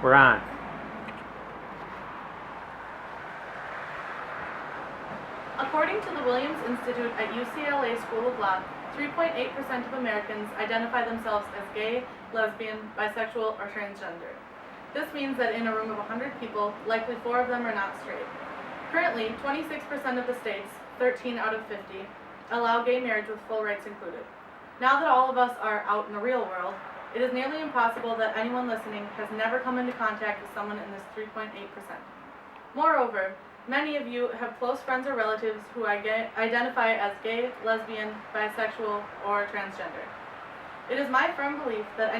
We're on. According to the Williams Institute at UCLA School of Law, 3.8% of Americans identify themselves as gay, lesbian, bisexual, or transgender. This means that in a room of 100 people, likely 4 of them are not straight. Currently, 26% of the states, 13 out of 50, allow gay marriage with full rights included. Now that all of us are out in the real world, it is nearly impossible that anyone listening has never come into contact with someone in this 3.8%. Moreover, many of you have close friends or relatives who identify as gay, lesbian, bisexual, or transgender. It is my firm belief that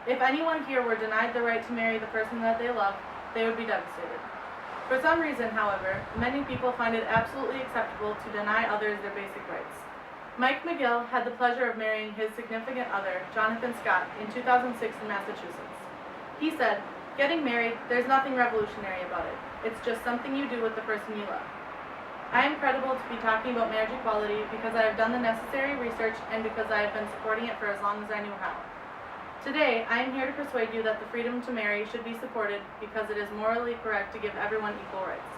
if anyone here were denied the right to marry the person that they love, they would be devastated. For some reason, however, many people find it absolutely acceptable to deny others their basic rights. Mike McGill had the pleasure of marrying his significant other, Jonathan Scott, in 2006 in Massachusetts. He said, "Getting married, there's nothing revolutionary about it. It's just something you do with the person you love." I am credible to be talking about marriage equality because I have done the necessary research and because I have been supporting it for as long as I knew how. Today, I am here to persuade you that the freedom to marry should be supported because it is morally correct to give everyone equal rights.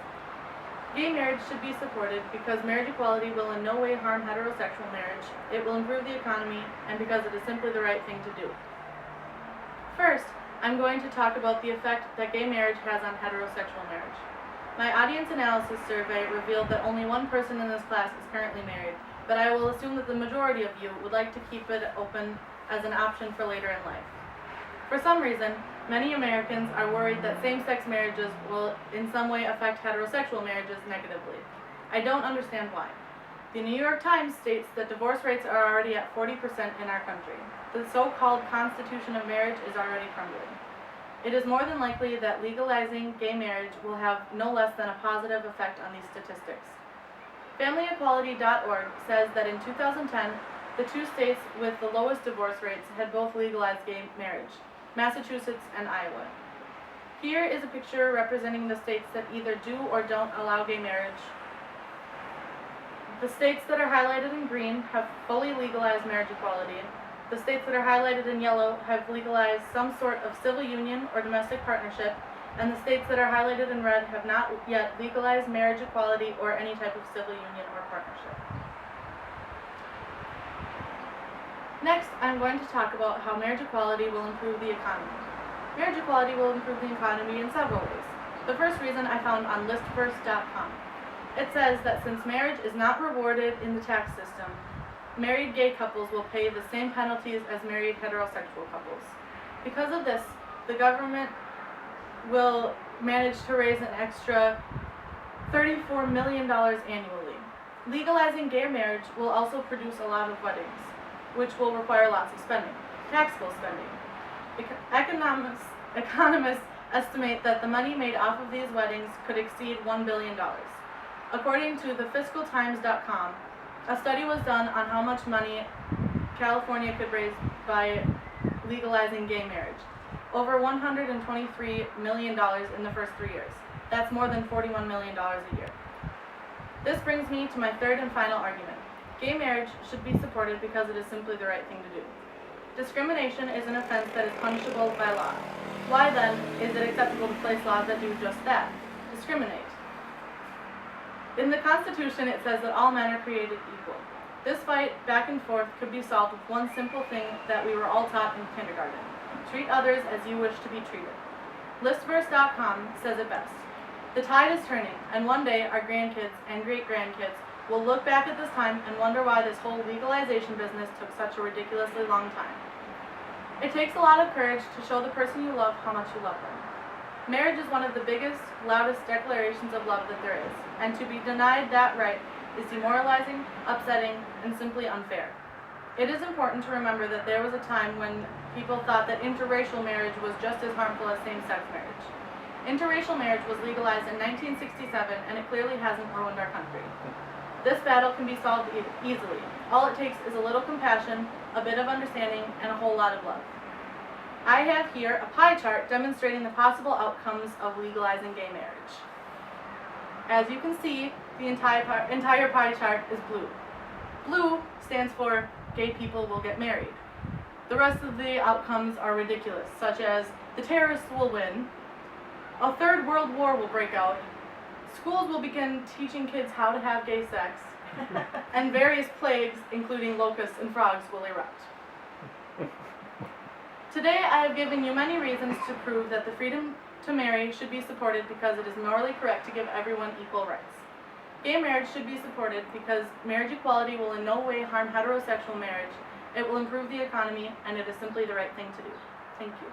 Gay marriage should be supported because marriage equality will in no way harm heterosexual marriage, it will improve the economy, and because it is simply the right thing to do. First, I'm going to talk about the effect that gay marriage has on heterosexual marriage. My audience analysis survey revealed that only one person in this class is currently married, but I will assume that the majority of you would like to keep it open as an option for later in life. For some reason, many Americans are worried that same-sex marriages will in some way affect heterosexual marriages negatively. I don't understand why. The New York Times states that divorce rates are already at 40% in our country. The so-called Constitution of Marriage is already crumbling. It is more than likely that legalizing gay marriage will have no less than a positive effect on these statistics. FamilyEquality.org says that in 2010, the 2 states with the lowest divorce rates had both legalized gay marriage, Massachusetts and Iowa. Here is a picture representing the states that either do or don't allow gay marriage. The states that are highlighted in green have fully legalized marriage equality. The states that are highlighted in yellow have legalized some sort of civil union or domestic partnership, and the states that are highlighted in red have not yet legalized marriage equality or any type of civil union or partnership. Next, I'm going to talk about how marriage equality will improve the economy. Marriage equality will improve the economy in several ways. The first reason I found on listverse.com. It says that since marriage is not rewarded in the tax system, married gay couples will pay the same penalties as married heterosexual couples. Because of this, the government will manage to raise an extra $34 million annually. Legalizing gay marriage will also produce a lot of weddings, which will require lots of spending, taxable spending. Economists estimate that the money made off of these weddings could exceed $1 billion. According to thefiscaltimes.com, a study was done on how much money California could raise by legalizing gay marriage. Over $123 million in the first 3 years. That's more than $41 million a year. This brings me to my third and final argument. Gay marriage should be supported because it is simply the right thing to do. Discrimination is an offense that is punishable by law. Why then is it acceptable to place laws that do just that? Discriminate. In the Constitution, it says that all men are created equal. This fight back and forth could be solved with one simple thing that we were all taught in kindergarten. Treat others as you wish to be treated. Listverse.com says it best. The tide is turning, and one day our grandkids and great-grandkids will look back at this time and wonder why this whole legalization business took such a ridiculously long time. It takes a lot of courage to show the person you love how much you love them. Marriage is one of the biggest, loudest declarations of love that there is, and to be denied that right is demoralizing, upsetting, and simply unfair. It is important to remember that there was a time when people thought that interracial marriage was just as harmful as same-sex marriage. Interracial marriage was legalized in 1967, and it clearly hasn't ruined our country. This battle can be solved easily. All it takes is a little compassion, a bit of understanding, and a whole lot of love. I have here a pie chart demonstrating the possible outcomes of legalizing gay marriage. As you can see, the entire pie chart is blue. Blue stands for gay people will get married. The rest of the outcomes are ridiculous, such as the terrorists will win, A third world war will break out. Schools will begin teaching kids how to have gay sex. And various plagues, including locusts and frogs, will erupt. Today I have given you many reasons to prove that the freedom to marry should be supported because it is morally correct to give everyone equal rights. Gay marriage should be supported because marriage equality will in no way harm heterosexual marriage. It will improve the economy, and it is simply the right thing to do. Thank you.